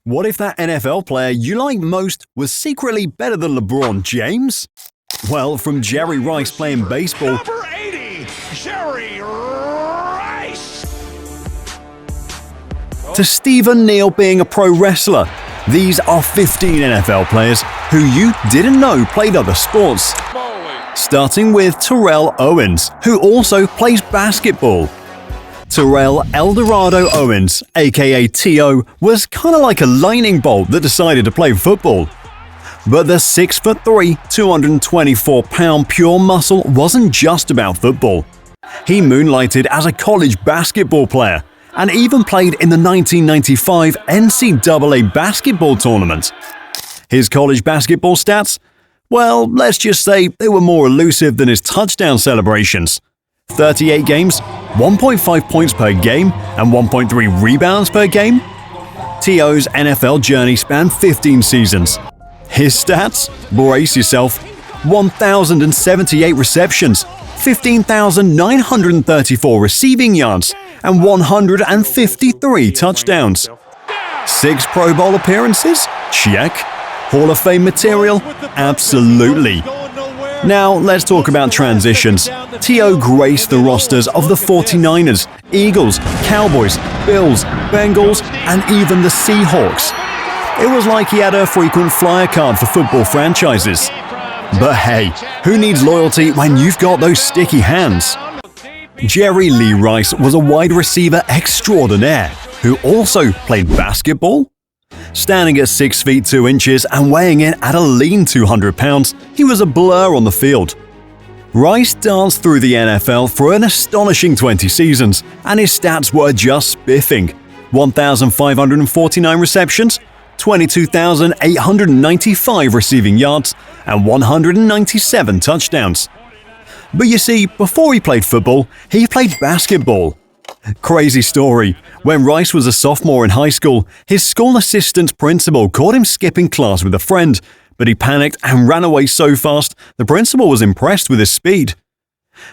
What if that NFL player you like most was secretly better than LeBron James? Well, from Jerry Rice playing baseball Number 80, Jerry Rice. to Stephen Neal being a pro wrestler, these are 15 NFL players who you didn't know played other sports. Starting with Terrell Owens, who also plays basketball. Terrell Eldorado Owens, aka T.O., was kinda like a lightning bolt that decided to play football. But the 6'3", 224-pound pure muscle wasn't just about football. He moonlighted as a college basketball player and even played in the 1995 NCAA basketball tournament. His college basketball stats? Well, let's just say they were more elusive than his touchdown celebrations. 38 games, 1.5 points per game, and 1.3 rebounds per game? T.O.'s NFL journey spanned 15 seasons. His stats? Brace yourself. 1,078 receptions, 15,934 receiving yards, and 153 touchdowns. 6 Pro Bowl appearances? Check. Hall of Fame material? Absolutely. Now, let's talk about transitions. T.O. graced the rosters of the 49ers, Eagles, Cowboys, Bills, Bengals, and even the Seahawks. It was like he had a frequent flyer card for football franchises. But hey, who needs loyalty when you've got those sticky hands? Jerry Lee Rice was a wide receiver extraordinaire who also played basketball. Standing at 6 feet 2 inches and weighing in at a lean 200 pounds, he was a blur on the field. Rice danced through the NFL for an astonishing 20 seasons, and his stats were just spiffing. 1,549 receptions, 22,895 receiving yards, and 197 touchdowns. But you see, before he played football, he played basketball. Crazy story. When Rice was a sophomore in high school, his school assistant principal caught him skipping class with a friend, but he panicked and ran away so fast the principal was impressed with his speed.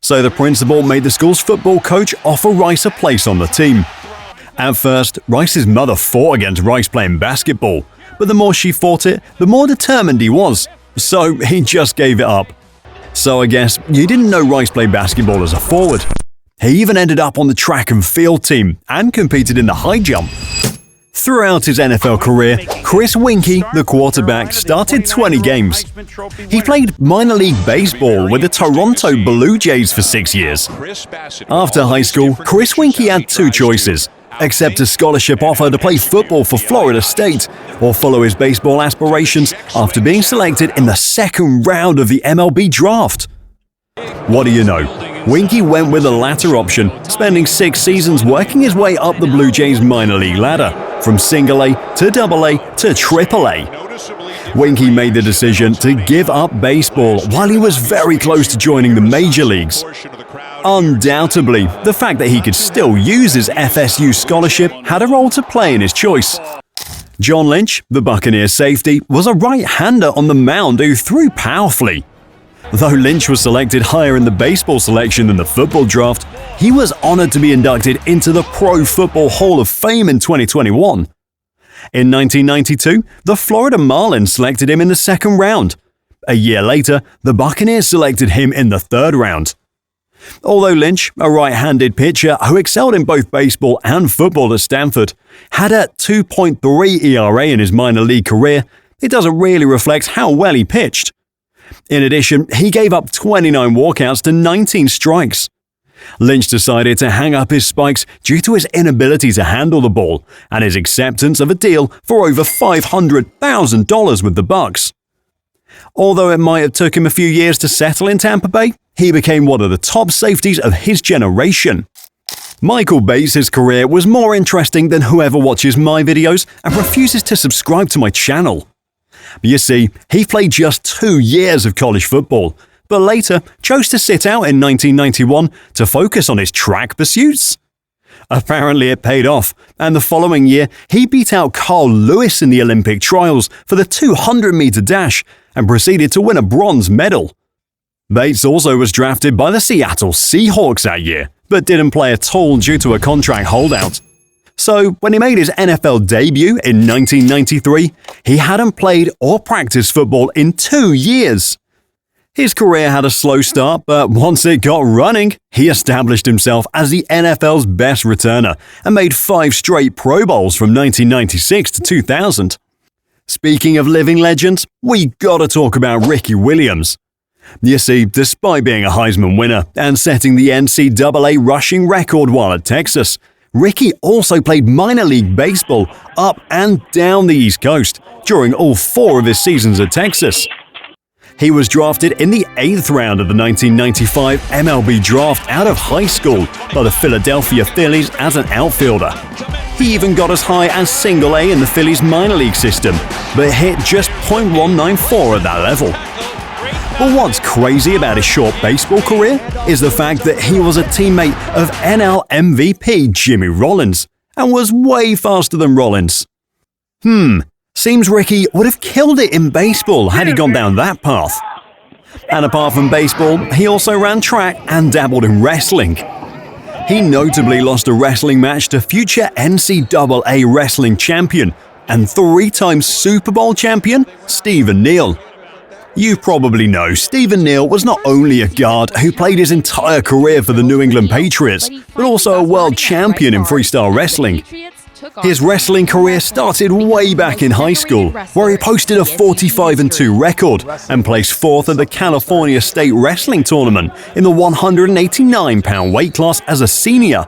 So the principal made the school's football coach offer Rice a place on the team. At first, Rice's mother fought against Rice playing basketball, but the more she fought it, the more determined he was, so he just gave it up. So I guess you didn't know Rice played basketball as a forward. He even ended up on the track and field team and competed in the high jump. Throughout his NFL career, Chris Weinke, the quarterback, started 20 games. He played minor league baseball with the Toronto Blue Jays for 6 years. After high school, Chris Weinke had 2 choices: accept a scholarship offer to play football for Florida State, or follow his baseball aspirations after being selected in the 2nd round of the MLB draft. What do you know? Weinke went with the latter option, spending 6 seasons working his way up the Blue Jays minor league ladder, from single A to double A to triple A. Weinke made the decision to give up baseball while he was very close to joining the major leagues. Undoubtedly, the fact that he could still use his FSU scholarship had a role to play in his choice. John Lynch, the Buccaneers safety, was a right-hander on the mound who threw powerfully. Though Lynch was selected higher in the baseball selection than the football draft, he was honored to be inducted into the Pro Football Hall of Fame in 2021. In 1992, the Florida Marlins selected him in the 2nd round. A year later, the Buccaneers selected him in the 3rd round. Although Lynch, a right-handed pitcher who excelled in both baseball and football at Stanford, had a 2.3 ERA in his minor league career, it doesn't really reflect how well he pitched. In addition, he gave up 29 walkouts to 19 strikes. Lynch decided to hang up his spikes due to his inability to handle the ball and his acceptance of a deal for over $500,000 with the Bucs. Although it might have took him a few years to settle in Tampa Bay, he became one of the top safeties of his generation. Michael Bates' career was more interesting than whoever watches my videos and refuses to subscribe to my channel. You see, he played just 2 years of college football, but later chose to sit out in 1991 to focus on his track pursuits. Apparently it paid off, and the following year he beat out Carl Lewis in the Olympic trials for the 200-meter dash and proceeded to win a bronze medal. Bates also was drafted by the Seattle Seahawks that year, but didn't play at all due to a contract holdout. So, when he made his NFL debut in 1993, he hadn't played or practiced football in 2 years. His career had a slow start, but once it got running, he established himself as the NFL's best returner and made 5 straight Pro Bowls from 1996 to 2000. Speaking of living legends, we gotta talk about Ricky Williams. You see, despite being a Heisman winner and setting the NCAA rushing record while at Texas, Ricky also played minor league baseball up and down the East Coast during all 4 of his seasons at Texas. He was drafted in the 8th round of the 1995 MLB draft out of high school by the Philadelphia Phillies as an outfielder. He even got as high as single A in the Phillies minor league system, but hit just .194 at that level. But what's crazy about his short baseball career is the fact that he was a teammate of NL MVP Jimmy Rollins and was way faster than Rollins. Seems Ricky would have killed it in baseball had he gone down that path. And apart from baseball, he also ran track and dabbled in wrestling. He notably lost a wrestling match to future NCAA wrestling champion and 3-time Super Bowl champion Stephen Neal. You probably know Stephen Neal was not only a guard who played his entire career for the New England Patriots, but also a world champion in freestyle wrestling. His wrestling career started way back in high school, where he posted a 45-2 record and placed 4th at the California State Wrestling Tournament in the 189-pound weight class as a senior.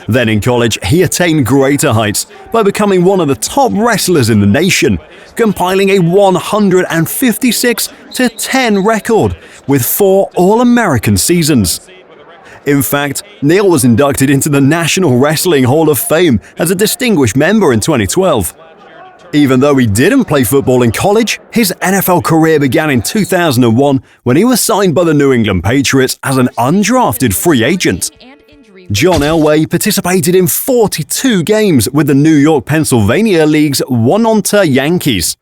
Then in college, he attained greater heights by becoming one of the top wrestlers in the nation, compiling a 156-10 record with 4 All-American seasons. In fact, Neal was inducted into the National Wrestling Hall of Fame as a distinguished member in 2012. Even though he didn't play football in college, his NFL career began in 2001 when he was signed by the New England Patriots as an undrafted free agent. John Elway participated in 42 games with the New York, Pennsylvania League's Weinke Yankees.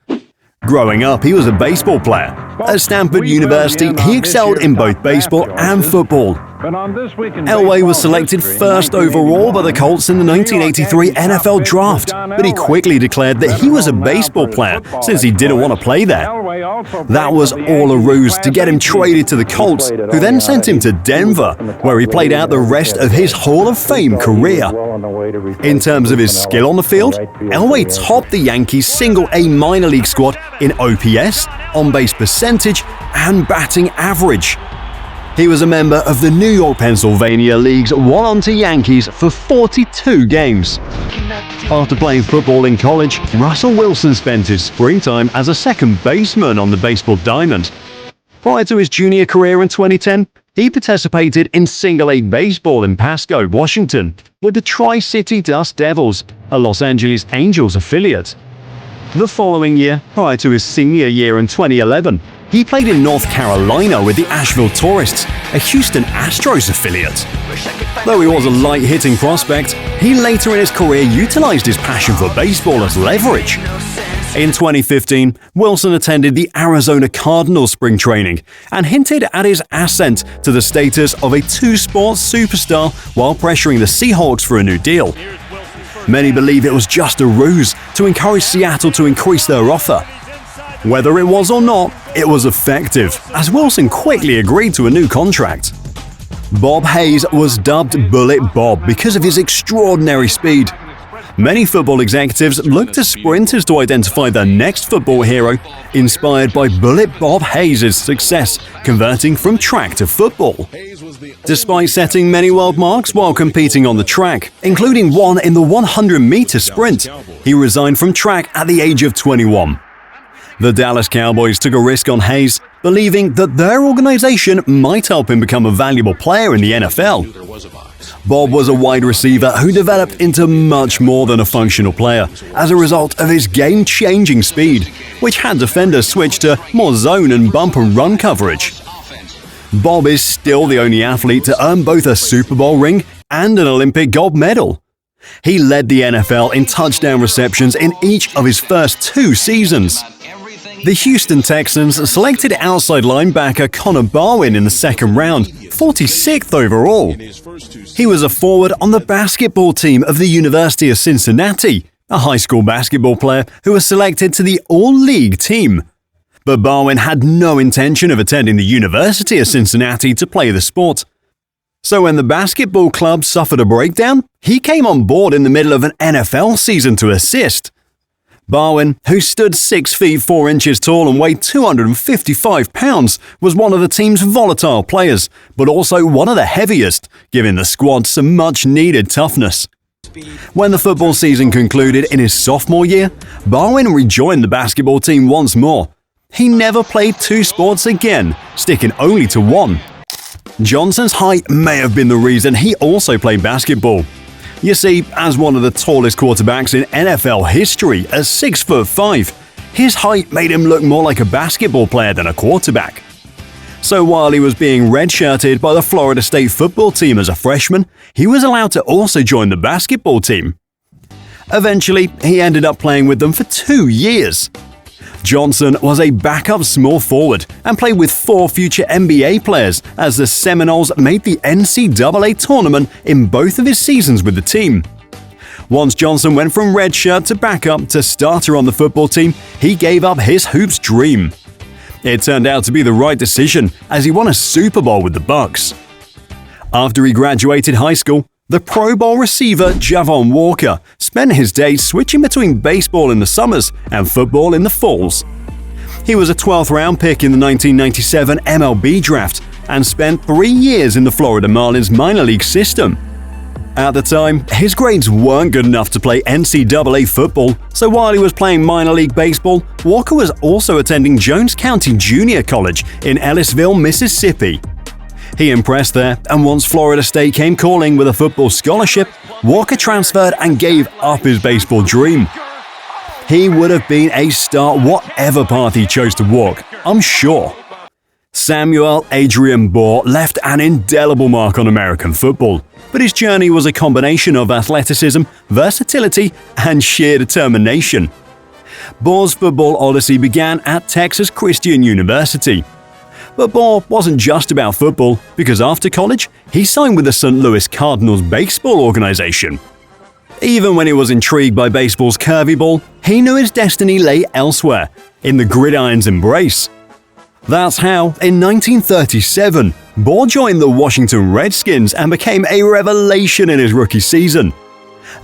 Growing up, he was a baseball player. At Stanford University, he excelled in both baseball and football. Elway was selected first overall by the Colts in the 1983 NFL Draft, but he quickly declared that he was a baseball player since he didn't want to play there. That was all a ruse to get him traded to the Colts, who then sent him to Denver, where he played out the rest of his Hall of Fame career. In terms of his skill on the field, Elway topped the Yankees' single-A minor league squad in OPS, on-base percentage, and batting average. He was a member of the New York, Pennsylvania League's Weinke Yankees for 42 games. After playing football in college, Russell Wilson spent his springtime as a second baseman on the baseball diamond. Prior to his junior career in 2010, he participated in single-A baseball in Pasco, Washington, with the Tri-City Dust Devils, a Los Angeles Angels affiliate. The following year, prior to his senior year in 2011, he played in North Carolina with the Asheville Tourists, a Houston Astros affiliate. Though he was a light-hitting prospect, he later in his career utilized his passion for baseball as leverage. In 2015, Wilson attended the Arizona Cardinals spring training and hinted at his ascent to the status of a two-sport superstar while pressuring the Seahawks for a new deal. Many believe it was just a ruse to encourage Seattle to increase their offer. Whether it was or not, it was effective, as Wilson quickly agreed to a new contract. Bob Hayes was dubbed Bullet Bob because of his extraordinary speed. Many football executives look to sprinters to identify their next football hero, inspired by Bullet Bob Hayes' success converting from track to football. Despite setting many world marks while competing on the track, including one in the 100-meter sprint, he resigned from track at the age of 21. The Dallas Cowboys took a risk on Hayes, believing that their organization might help him become a valuable player in the NFL. Bob was a wide receiver who developed into much more than a functional player as a result of his game-changing speed, which had defenders switch to more zone and bump and run coverage. Bob is still the only athlete to earn both a Super Bowl ring and an Olympic gold medal. He led the NFL in touchdown receptions in each of his first 2 seasons. The Houston Texans selected outside linebacker Conor Bwin in the second round, 46th overall. He was a forward on the basketball team of the University of Cincinnati, a high school basketball player who was selected to the All-League team. But Bwin had no intention of attending the University of Cincinnati to play the sport. So when the basketball club suffered a breakdown, he came on board in the middle of an NFL season to assist. Bwin, who stood 6 feet 4 inches tall and weighed 255 pounds, was one of the team's volatile players, but also one of the heaviest, giving the squad some much-needed toughness. When the football season concluded in his sophomore year, Bwin rejoined the basketball team once more. He never played 2 sports again, sticking only to one. Johnson's height may have been the reason he also played basketball. You see, as one of the tallest quarterbacks in NFL history at 6'5", his height made him look more like a basketball player than a quarterback. So while he was being redshirted by the Florida State football team as a freshman, he was allowed to also join the basketball team. Eventually, he ended up playing with them for 2 years. Johnson was a backup small forward and played with 4 future NBA players as the Seminoles made the NCAA tournament in both of his seasons with the team. Once Johnson went from redshirt to backup to starter on the football team, he gave up his hoops dream. It turned out to be the right decision as he won a Super Bowl with the Bucs. After he graduated high school, the Pro Bowl receiver Javon Walker spent his days switching between baseball in the summers and football in the falls. He was a 12th round pick in the 1997 MLB draft and spent 3 years in the Florida Marlins minor league system. At the time, his grades weren't good enough to play NCAA football, so while he was playing minor league baseball, Walker was also attending Jones County Junior College in Ellisville, Mississippi. He impressed there, and once Florida State came calling with a football scholarship, Walker transferred and gave up his baseball dream. He would have been a star whatever path he chose to walk, I'm sure. Samuel Adrian Baugh left an indelible mark on American football, but his journey was a combination of athleticism, versatility, and sheer determination. Baugh's football odyssey began at Texas Christian University. But Baugh wasn't just about football, because after college, he signed with the St. Louis Cardinals baseball organization. Even when he was intrigued by baseball's curvy ball, he knew his destiny lay elsewhere, in the gridiron's embrace. That's how, in 1937, Baugh joined the Washington Redskins and became a revelation in his rookie season.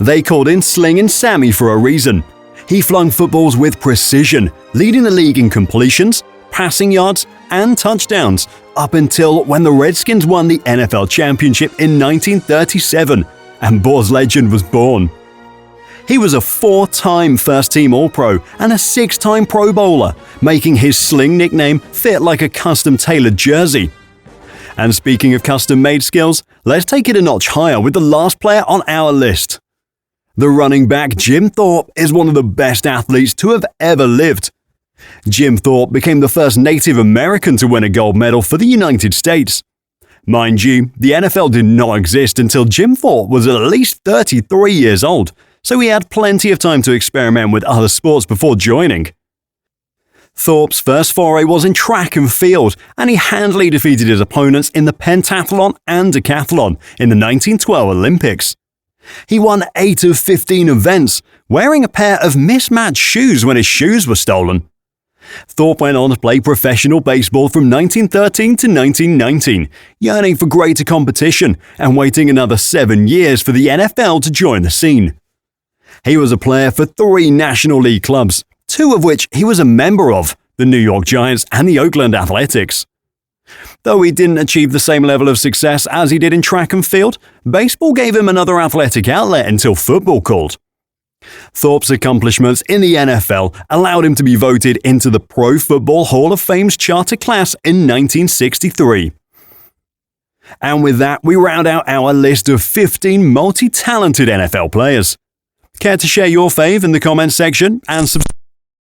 They called in Slingin' Sammy for a reason. He flung footballs with precision, leading the league in completions, passing yards, and touchdowns, up until when the Redskins won the NFL championship in 1937, and Baugh's legend was born. He was a 4-time first-team All-Pro and a 6-time Pro Bowler, making his sling nickname fit like a custom-tailored jersey. And speaking of custom-made skills, let's take it a notch higher with the last player on our list. The running back Jim Thorpe is one of the best athletes to have ever lived. Jim Thorpe became the first Native American to win a gold medal for the United States. Mind you, the NFL did not exist until Jim Thorpe was at least 33 years old, so he had plenty of time to experiment with other sports before joining. Thorpe's first foray was in track and field, and he handily defeated his opponents in the pentathlon and decathlon in the 1912 Olympics. He won 8 of 15 events, wearing a pair of mismatched shoes when his shoes were stolen. Thorpe went on to play professional baseball from 1913 to 1919, yearning for greater competition and waiting another 7 years for the NFL to join the scene. He was a player for 3 National League clubs, 2 of which he was a member of, the New York Giants and the Oakland Athletics. Though he didn't achieve the same level of success as he did in track and field, baseball gave him another athletic outlet until football called. Thorpe's accomplishments in the NFL allowed him to be voted into the Pro Football Hall of Fame's charter class in 1963. And with that, we round out our list of 15 multi-talented NFL players. Care to share your fave in the comments section and subscribe?